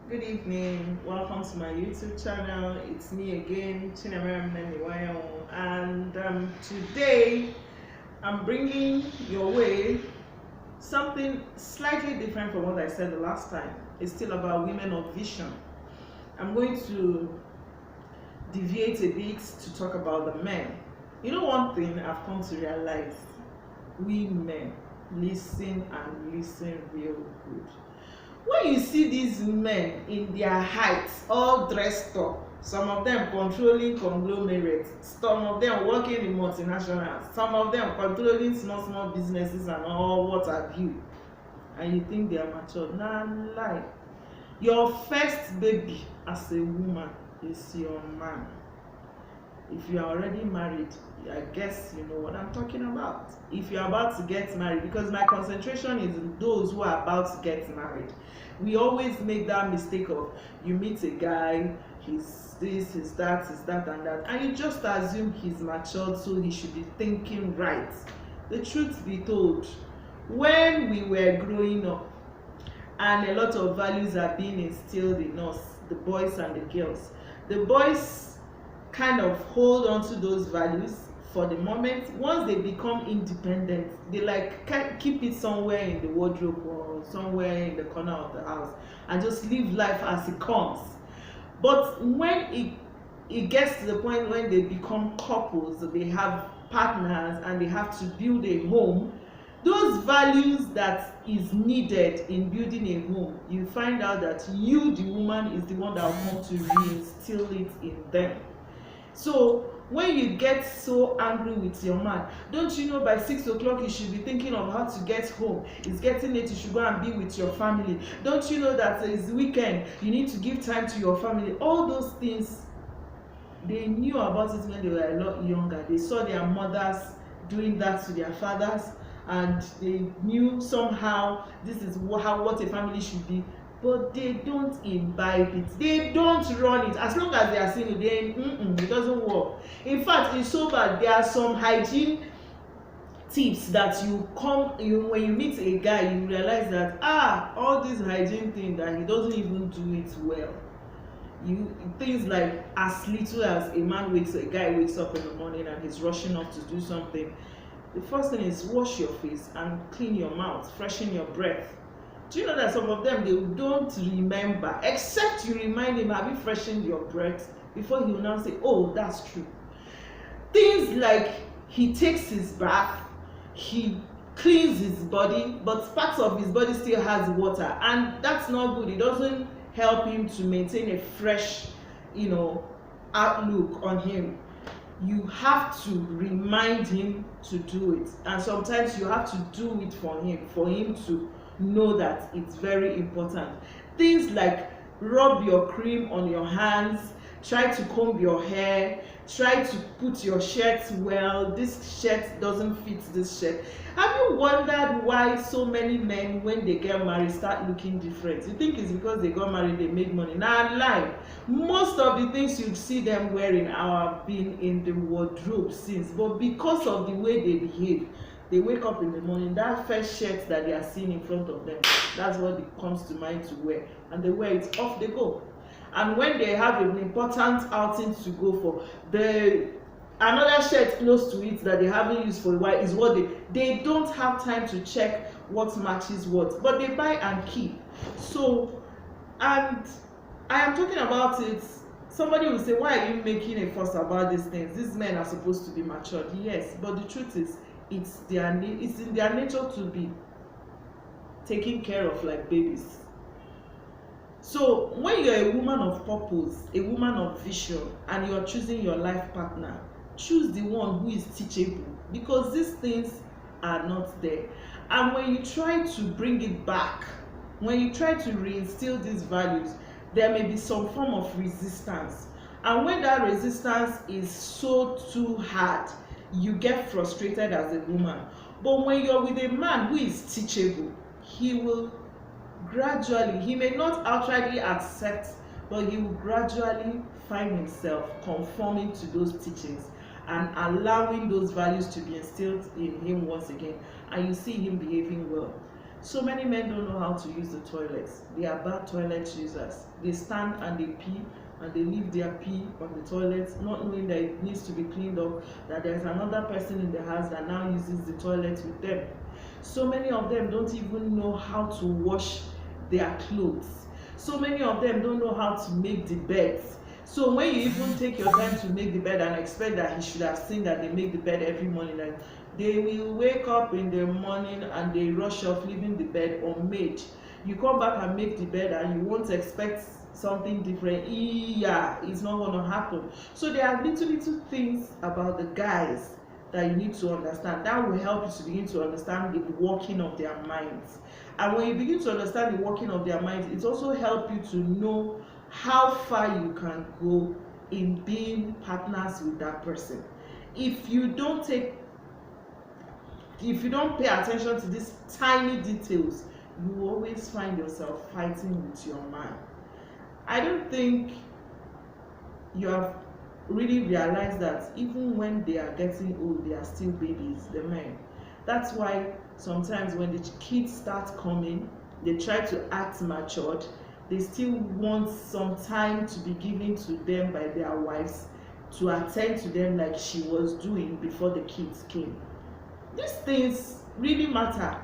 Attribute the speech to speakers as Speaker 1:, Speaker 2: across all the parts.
Speaker 1: Good evening. Welcome to my YouTube channel. It's me again, Chinemere Mnemiwayo, and today I'm bringing your way something slightly different from what I said the last time. It's still about women of vision. I'm going to deviate a bit to talk about the men. You know, one thing I've come to realize: we men listen and listen real good. When you see these men in their heights, all dressed up, some of them controlling conglomerates, some of them working in multinationals, some of them controlling small businesses and all what have you, and you think they are mature. Nah, lie. Your first baby as a woman is your man. If you are already married, I guess you know what I'm talking about. If you're about to get married, because my concentration is in those who are about to get married. We always make that mistake of, you meet a guy, he's this, he's that, and that, and you just assume he's matured, so he should be thinking right. The truth be told, when we were growing up and a lot of values are being instilled in us, the boys and the girls, the boys kind of hold on to those values for the moment. Once they become independent, they like keep it somewhere in the wardrobe or somewhere in the corner of the house and just live life as it comes. But when it gets to the point when they become couples, they have partners and they have to build a home, those values that is needed in building a home, you find out that you, the woman, is the one that will come to reinstill it in them. So when you get so angry with your man, don't you know by 6 o'clock you should be thinking of how to get home? It's getting late, you should go and be with your family. Don't you know that it's weekend, you need to give time to your family? All those things, they knew about it when they were a lot younger. They saw their mothers doing that to their fathers, and they knew somehow this is what a family should be. But they don't imbibe it, they don't run it. As long as they are seeing it, it doesn't work. In fact, it's so bad. There are some hygiene tips that when you meet a guy, you realize that all this hygiene thing, that he doesn't even do it well. Things like, as little as a guy wakes up in the morning and he's rushing off to do something, the first thing is wash your face and clean your mouth, freshen your breath. Do you know that some of them, they don't remember, except you remind him, have you freshened your breath, before he will now say, oh, that's true. Things like, he takes his bath, he cleans his body, but parts of his body still has water, and that's not good. It doesn't help him to maintain a fresh, outlook on him. You have to remind him to do it, and sometimes you have to do it for him to know that it's very important. Things like, rub your cream on your hands, try to comb your hair, try to put your shirt well. This shirt doesn't fit this shirt. Have you wondered why so many men, when they get married, start looking different? You think it's because they got married, they made money? Nah, lie. Most of the things you see them wearing have been in the wardrobe since, but because of the way they behave, they wake up in the morning, that first shirt that they are seeing in front of them, that's what it comes to mind to wear, and they wear it, off they go. And when they have an important outing to go for, another shirt close to it that they haven't used for a while is what they don't have time to check what matches what, but they buy and keep. So, and I am talking about it. Somebody will say, why are you making a fuss about these things? These men are supposed to be matured. Yes, but the truth is, it's in their nature to be taken care of like babies. So when you're a woman of purpose, a woman of vision, and you're choosing your life partner, choose the one who is teachable, because these things are not there. And when you try to bring it back, when you try to reinstill these values, there may be some form of resistance. And when that resistance is so too hard, you get frustrated as a woman. But when you're with a man who is teachable, he will gradually, he may not outrightly accept, but he will gradually find himself conforming to those teachings and allowing those values to be instilled in him once again, and you see him behaving well. So many men don't know how to use the toilets. They are bad toilet users. They stand and they pee and they leave their pee on the toilet, not knowing that it needs to be cleaned up, that there's another person in the house that now uses the toilet with them. So many of them don't even know how to wash their clothes. So many of them don't know how to make the beds. So when you even take your time to make the bed and expect that he should have seen that they make the bed every morning, like they will wake up in the morning and they rush off leaving the bed unmade. You come back and make the bed and you won't expect something different. Yeah, it's not going to happen. So there are little things about the guys that you need to understand that will help you to begin to understand the working of their minds. And when you begin to understand the working of their minds, it also helps you to know how far you can go in being partners with that person. If you don't pay attention to these tiny details, you will always find yourself fighting with your man. I don't think you have really realized that even when they are getting old, they are still babies, the men. That's why sometimes when the kids start coming, they try to act matured. They still want some time to be given to them by their wives to attend to them like she was doing before the kids came. These things really matter.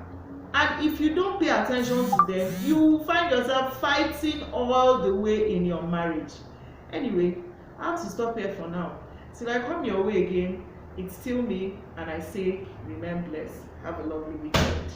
Speaker 1: And if you don't pay attention to them, you will find yourself fighting all the way in your marriage. Anyway, I have to stop here for now. Till I come your way again, it's still me, and I say, remain blessed. Have a lovely weekend.